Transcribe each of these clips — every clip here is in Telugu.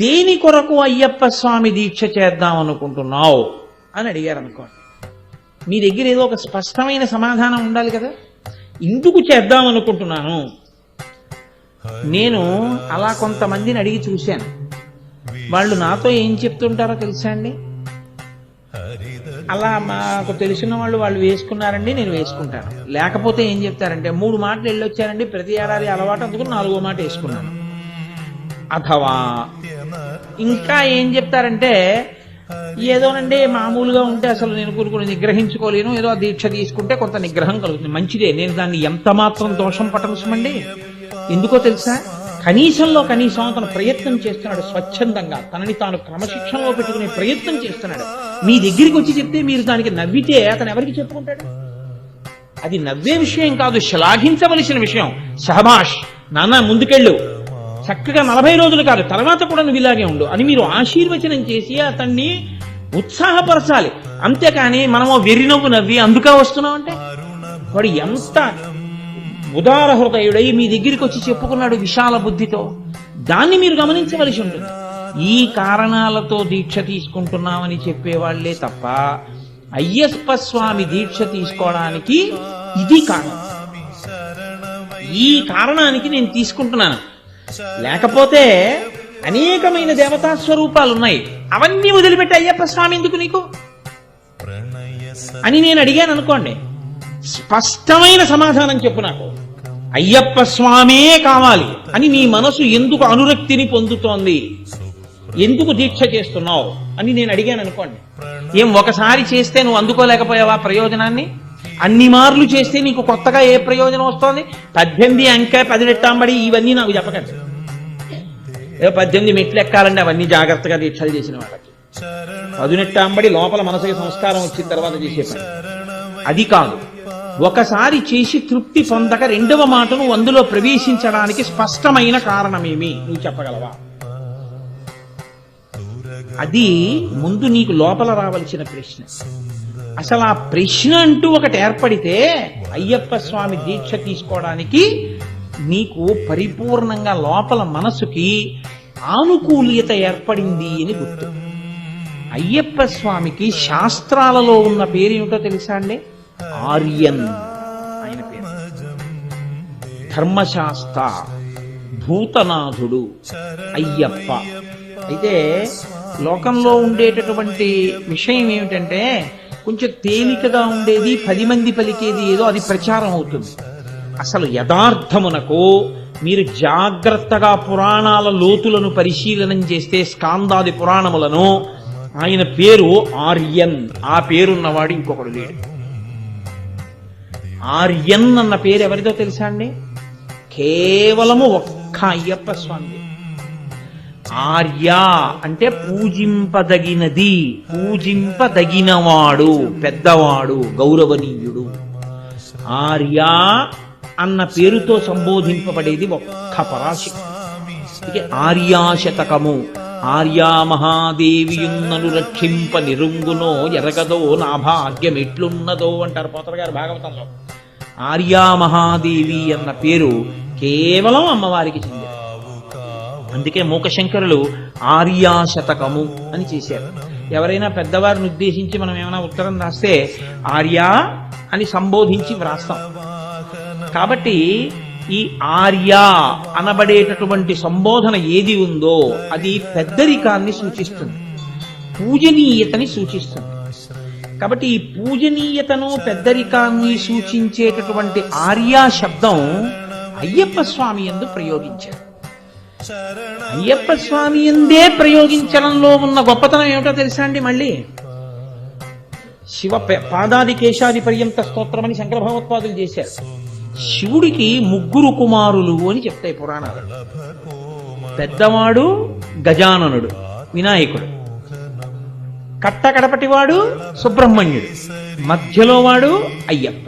దేని కొరకు అయ్యప్ప స్వామి దీక్ష చేద్దాం అనుకుంటున్నావు అని అడిగారు అనుకోండి. మీ దగ్గర ఏదో ఒక స్పష్టమైన సమాధానం ఉండాలి కదా. ఎందుకు చేద్దాం అనుకుంటున్నాను, నేను అలా కొంతమందిని అడిగి చూశాను. వాళ్ళు నాతో ఏం చెప్తుంటారో తెలుసా అండి, అలా మాకు తెలిసిన వాళ్ళు వేసుకున్నారండి, నేను వేసుకుంటాను. లేకపోతే ఏం చెప్తారంటే 3 మాటలు వెళ్ళొచ్చారండి, ప్రతి ఏడాది అలవాటు, అందుకు 4వ మాట వేసుకున్నాను. అథవా ఇంకా ఏం చెప్తారంటే, ఏదోనండి మామూలుగా ఉంటే అసలు నేను కూరుకుని నిగ్రహించుకోలేను, ఏదో దీక్ష తీసుకుంటే కొంత నిగ్రహం కలుగుతుంది. మంచిదే, నేను దాన్ని ఎంత మాత్రం దోషం పట్టనసమండి. ఎందుకో తెలుసా, కనీసంలో కనీసం అతను ప్రయత్నం చేస్తున్నాడు, స్వచ్ఛందంగా తనని తాను క్రమశిక్షణలో పెట్టుకునే ప్రయత్నం చేస్తున్నాడు. మీ దగ్గరికి వచ్చి చెప్తే మీరు దానికి నవ్వితే అతను ఎవరికి చెప్పుకుంటాడు? అది నవ్వే విషయం కాదు, శ్లాఘించవలసిన విషయం. శహబాష్ నాన్న, ముందుకెళ్ళు, చక్కగా 40 రోజులు కాదు, తర్వాత కూడా నువ్వు ఇలాగే ఉండు అని మీరు ఆశీర్వచనం చేసి అతన్ని ఉత్సాహపరచాలి. అంతేకాని మనమో వెర్రినవ్వు నవ్వి అందుకే వస్తున్నాం అంటే, వాడు ఎంత ఉదార హృదయుడై మీ దగ్గరికి వచ్చి చెప్పుకున్నాడు విశాల బుద్ధితో, దాన్ని మీరు గమనించవలసి ఉంటుంది. ఈ కారణాలతో దీక్ష తీసుకుంటున్నామని చెప్పేవాళ్లే తప్ప అయ్యప్ప స్వామి దీక్ష తీసుకోవడానికి ఇది కారణం, ఈ కారణానికి నేను తీసుకుంటున్నాను. లేకపోతే అనేకమైన దేవతా స్వరూపాలు ఉన్నాయి, అవన్నీ వదిలిపెట్టి అయ్యప్ప స్వామి ఎందుకు నీకు అని నేను అడిగాను అనుకోండి, స్పష్టమైన సమాధానం చెప్పు నాకు. అయ్యప్ప స్వామే కావాలి అని నీ మనసు ఎందుకు అనురక్తిని పొందుతోంది, ఎందుకు దీక్ష చేస్తున్నావు అని నేను అడిగాను అనుకోండి. ఏం ఒకసారి చేస్తే నువ్వు అందుకోలేకపోయావా ప్రయోజనాన్ని? అన్ని మార్లు చేస్తే నీకు కొత్తగా ఏ ప్రయోజనం వస్తోంది? 18 అంక 10 రెట్టాంబడి ఇవన్నీ నాకు చెప్పకండి. 18 మెట్లు ఎక్కాలండి, అవన్నీ జాగ్రత్తగా దీక్షలు చేసిన వాళ్ళకి. 10 నెట్టాంబడి లోపల మనసుకి సంస్కారం వచ్చిన తర్వాత చేసే పని అది కాదు. ఒకసారి చేసి తృప్తి పొందక 2వ మాట నువ్వు అందులో ప్రవేశించడానికి స్పష్టమైన కారణమేమి నువ్వు చెప్పగలవా? అది ముందు నీకు లోపల రావలసిన ప్రశ్న. అసలు ఆ ప్రశ్న అంటూ ఒకటి ఏర్పడితే అయ్యప్ప స్వామి దీక్ష తీసుకోవడానికి నీకు పరిపూర్ణంగా లోపల మనసుకి ఆనుకూల్యత ఏర్పడింది అని గుర్తు. అయ్యప్ప స్వామికి శాస్త్రాలలో ఉన్న పేరు ఏమిటో తెలుసా అండి? ఆర్యన్ ఆయన పేరు. ధర్మశాస్త్ర, భూతనాథుడు అయ్యప్ప. అయితే లోకంలో ఉండేటటువంటి విషయం ఏమిటంటే, కొంచెం తేలికగా ఉండేది 10 మంది పలికేది ఏదో అది ప్రచారం అవుతుంది. అసలు యథార్థమునకు మీరు జాగ్రత్తగా పురాణాల లోతులను పరిశీలనం చేస్తే, స్కాందాది పురాణములను, ఆయన పేరు ఆర్యన్. ఆ పేరున్నవాడు ఇంకొకడు లేడు. ఆర్యన్ అన్న పేరు ఎవరిదో తెలుసా అండి? కేవలము ఒక్క అయ్యప్ప స్వామి. ఆర్య అంటే పూజింపదగినది, పూజింపదగినవాడు, పెద్దవాడు, గౌరవనీయుడు. ఆర్య అన్న పేరుతో సంబోధింపబడేది ఒక్క పరాశక్తి. ఆర్యాశతకము. ఆర్యా మహాదేవియున్నను రక్షింప నిరుంగునో ఎరగదో నా భాగ్యం ఎట్లున్నదో అంటారు పోతర గారు భాగవతంలో. ఆర్యా మహాదేవి అన్న పేరు కేవలం అమ్మవారికి చెందింది. అందుకే మూకశంకరులు ఆర్యాశతకము అని చేశారు. ఎవరైనా పెద్దవారిని ఉద్దేశించి మనం ఏమైనా ఉత్తరం రాస్తే ఆర్య అని సంబోధించి వ్రాస్తాం. కాబట్టి ఈ ఆర్య అనబడేటటువంటి సంబోధన ఏది ఉందో అది పెద్దరికాన్ని సూచిస్తుంది, పూజనీయతని సూచిస్తుంది. కాబట్టి ఈ పూజనీయతను పెద్దరికాన్ని సూచించేటటువంటి ఆర్య శబ్దం అయ్యప్ప స్వామి యందు ప్రయోగించారు. అయ్యప్ప స్వామి యందే ప్రయోగించడంలో ఉన్న గొప్పతనం ఏమిటో తెలుసా అండి? మళ్ళీ శివ పాదాది కేశాది పర్యంత స్తోత్రం అని శంకర భగవత్పాదులు చేశారు. శివుడికి 3 కుమారులు అని చెప్తాయి పురాణాలు. పెద్దవాడు గజాననుడు, వినాయకుడు. కట్టకడపటివాడు సుబ్రహ్మణ్యుడు, మధ్యలో వాడు అయ్యప్ప.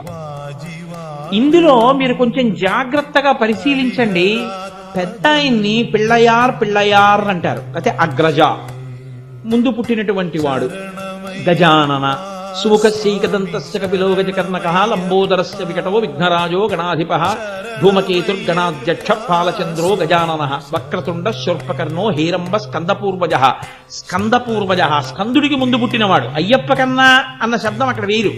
ఇందులో మీరు కొంచెం జాగ్రత్తగా పరిశీలించండి. పెద్ద ఆయన్ని పిళ్ళయార్ అంటారు, అయితే అగ్రజ ముందు పుట్టినటువంటి వాడు. గజానన సుముఖస్యైకదంతస్య కపిలో గజకర్ణకః లంబోదరస్య వికటో విఘ్నరాజో గణాధిపః ధూమకేతుర్గణాధ్యక్ష పాలచంద్రో గజాననః వక్రతుండ శూర్పకర్ణో హేరంబ స్కందపూర్వజః స్కందుడికి ముందు పుట్టినవాడు. అయ్యప్ప కన్నా అన్న శబ్దం అక్కడ వేరు.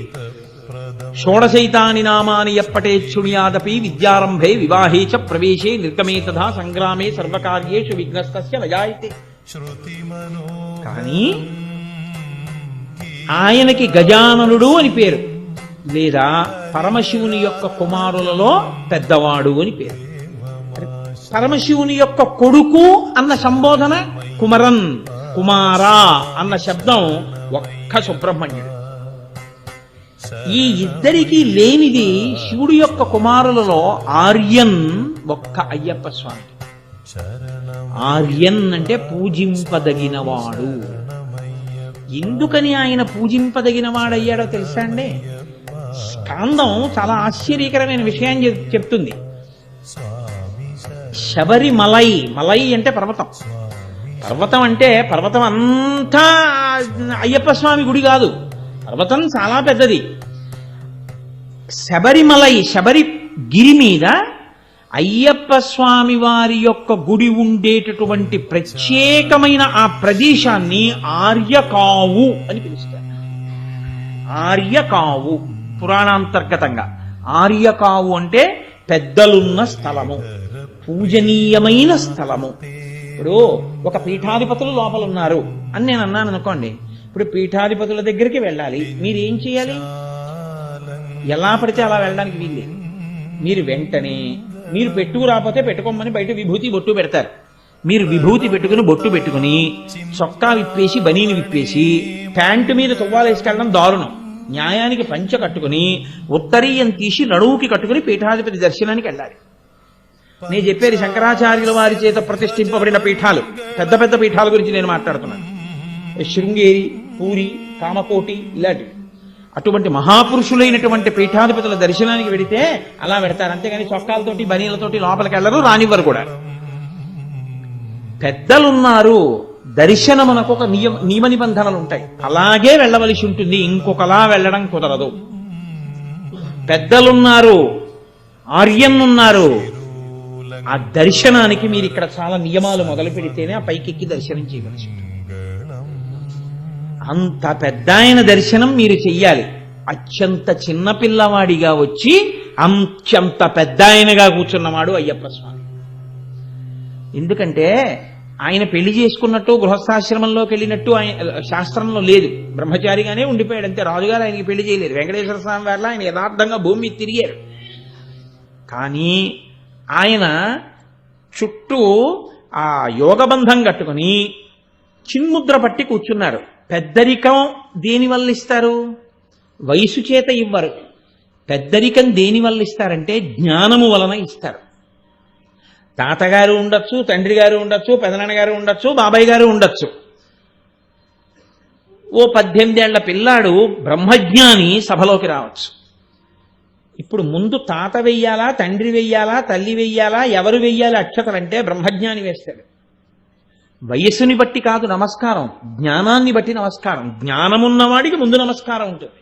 షోడశైతాని నామాని ఎప్పటేచ్చుణ్యాదపి విద్యారంభే వివాహే చ ప్రవేశే నిర్గమే తథా సంగ్రామే సర్వకార్యేషు విఘ్నస్తస్య నజాయతే. కానీ ఆయనకి గజాననుడు అని పేరు, లేదా పరమశివుని యొక్క కుమారులలో పెద్దవాడు అని పేరు. పరమశివుని యొక్క కొడుకు అన్న సంబోధన కుమరన్, కుమారా అన్న శబ్దం ఒక్క సుబ్రహ్మణ్యుడు. ఈ ఇద్దరికీ లేనిది శివుడి యొక్క కుమారులలో ఆర్యన్ ఒక్క అయ్యప్ప స్వామి. ఆర్యన్ అంటే పూజింపదగినవాడు. ఎందుకని ఆయన పూజింపదగిన వాడయ్యాడో తెలుసా అండి? స్కాందం చాలా ఆశ్చర్యకరమైన విషయం చెప్తుంది. శబరిమలై, మలై అంటే పర్వతం. పర్వతం అంటే పర్వతం అంతా అయ్యప్ప స్వామి గుడి కాదు, పర్వతం చాలా పెద్దది. శబరిమలై, శబరి గిరి మీద అయ్యప్ప స్వామి వారి యొక్క గుడి ఉండేటటువంటి ప్రత్యేకమైన ఆ ప్రదేశాన్ని ఆర్యకావు అని పిలుస్తారు. ఆర్యకావు పురాణాంతర్గతంగా ఆర్యకావు అంటే పెద్దలున్న స్థలము, పూజనీయమైన స్థలము. ఇప్పుడు ఒక పీఠాధిపతులు లోపల ఉన్నారు అని నేను అన్నాను అనుకోండి. ఇప్పుడు పీఠాధిపతుల దగ్గరికి వెళ్ళాలి, మీరు ఏం చేయాలి? ఎలా పడితే అలా వెళ్ళడానికి వీల్లేదు. మీరు వెంటనే మీరు పెట్టుకు రాకపోతే పెట్టుకోమని బయట విభూతి బొట్టు పెడతారు. మీరు విభూతి పెట్టుకుని బొట్టు పెట్టుకుని చొక్కా విప్పేసి బనీని విప్పేసి ప్యాంటు మీద తువ్వాలేసుకెళ్ళడం దారుణం. న్యాయానికి పంచ కట్టుకుని ఉత్తరీయం తీసి నడువుకి కట్టుకుని పీఠాధిపతి దర్శనానికి వెళ్ళాలి. నేను చెప్పేది శంకరాచార్యుల వారి చేత ప్రతిష్ఠింపబడిన పీఠాలు, పెద్ద పెద్ద పీఠాల గురించి నేను మాట్లాడుతున్నాను. శృంగేరి, పూరి, కామకోటి ఇలాంటివి. అటువంటి మహాపురుషులైనటువంటి పీఠాధిపతుల దర్శనానికి వెడితే అలా పెడతారు. అంతేగాని చొక్కాలతోటి బనీలతోటి లోపలికి వెళ్ళరు, రానివ్వరు కూడా. పెద్దలున్నారు, దర్శనమునకు ఒక నియమ నిబంధనలు ఉంటాయి, అలాగే వెళ్ళవలసి ఉంటుంది. ఇంకొకలా వెళ్ళడం కుదరదు. పెద్దలున్నారు, ఆర్యన్నున్నారు, ఆ దర్శనానికి మీరు ఇక్కడ చాలా నియమాలు మొదలు పెడితేనే ఆ పైకెక్కి దర్శనం చేయవలసి ఉంటుంది. అంత పెద్ద ఆయన దర్శనం మీరు చెయ్యాలి. అత్యంత చిన్న పిల్లవాడిగా వచ్చి అత్యంత పెద్ద ఆయనగా కూర్చున్నవాడు అయ్యప్ప స్వామి. ఎందుకంటే ఆయన పెళ్లి చేసుకున్నట్టు గృహస్థాశ్రమంలోకి వెళ్ళినట్టు ఆయన శాస్త్రంలో లేదు. బ్రహ్మచారిగానే ఉండిపోయాడు అంతే. రాజుగారు ఆయనకి పెళ్లి చేయలేరు. వెంకటేశ్వర స్వామి వారిలో ఆయన యథార్థంగా భూమి మీద తిరిగారు. కానీ ఆయన చుట్టూ ఆ యోగబంధం కట్టుకుని చిన్ముద్ర పట్టి కూర్చున్నారు. పెద్దరికం దేనివల్ల ఇస్తారు? వయసు చేత ఇవ్వరు. పెద్దరికం దేనివల్ల ఇస్తారంటే జ్ఞానము వలన ఇస్తారు. తాతగారు ఉండొచ్చు, తండ్రి గారు ఉండొచ్చు, పెదనాన్నగారు ఉండొచ్చు, బాబాయ్ గారు ఉండొచ్చు. ఓ 18 ఏళ్ల పిల్లాడు బ్రహ్మజ్ఞాని సభలోకి రావచ్చు. ఇప్పుడు ముందు తాత వెయ్యాలా, తండ్రి వెయ్యాలా, తల్లి వెయ్యాలా, ఎవరు వెయ్యాలి అక్షతలంటే బ్రహ్మజ్ఞాని వేస్తాడు. వయస్సుని బట్టి కాదు నమస్కారం, జ్ఞానాన్ని బట్టి నమస్కారం. జ్ఞానమున్నవాడికి ముందు నమస్కారం ఉంటుంది.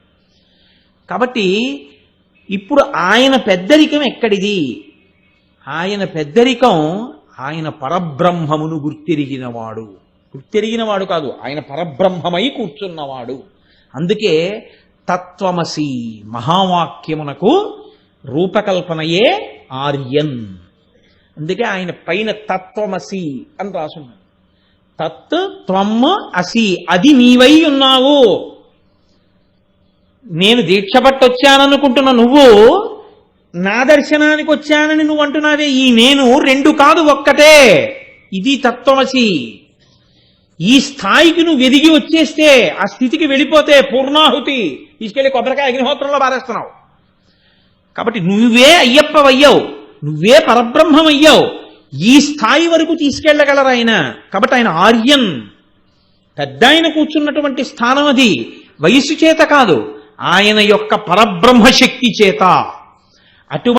కాబట్టి ఇప్పుడు ఆయన పెద్దరికం ఎక్కడిది? ఆయన పెద్దరికం ఆయన పరబ్రహ్మమును గుర్తిరిగినవాడు. గుర్తిరిగినవాడు కాదు, ఆయన పరబ్రహ్మమై కూర్చున్నవాడు. అందుకే తత్వమసి మహావాక్యమునకు రూపకల్పనయే ఆర్యన్. అందుకే ఆయన పైన తత్వమసి అని రాసున్నాడు. తత్ త్వం అసి, అది నీవై ఉన్నావు. నేను దీక్ష పట్టొచ్చాననుకుంటున్న నువ్వు నా దర్శనానికి వచ్చానని నువ్వు అంటున్నావే, ఈ నేను రెండు కాదు ఒక్కటే. ఇది తత్వమసి. ఈ స్థాయికి నువ్వు ఎదిగి వచ్చేస్తే, ఆ స్థితికి వెళ్ళిపోతే పూర్ణాహుతి తీసుకెళ్లి కొబ్బరికాయ అగ్నిహోత్రంలో పారేస్తున్నావు. కాబట్టి నువ్వే అయ్యప్పవయ్యావు, నువ్వే పరబ్రహ్మమయ్యావు. ఈ స్థాయి వరకు తీసుకెళ్లగలరు ఆయన. కాబట్టి ఆయన ఆర్యన్, పెద్ద ఆయన కూర్చున్నటువంటి స్థానం అది. వయస్సు చేత కాదు, ఆయన యొక్క పరబ్రహ్మశక్తి చేత. అటువంటి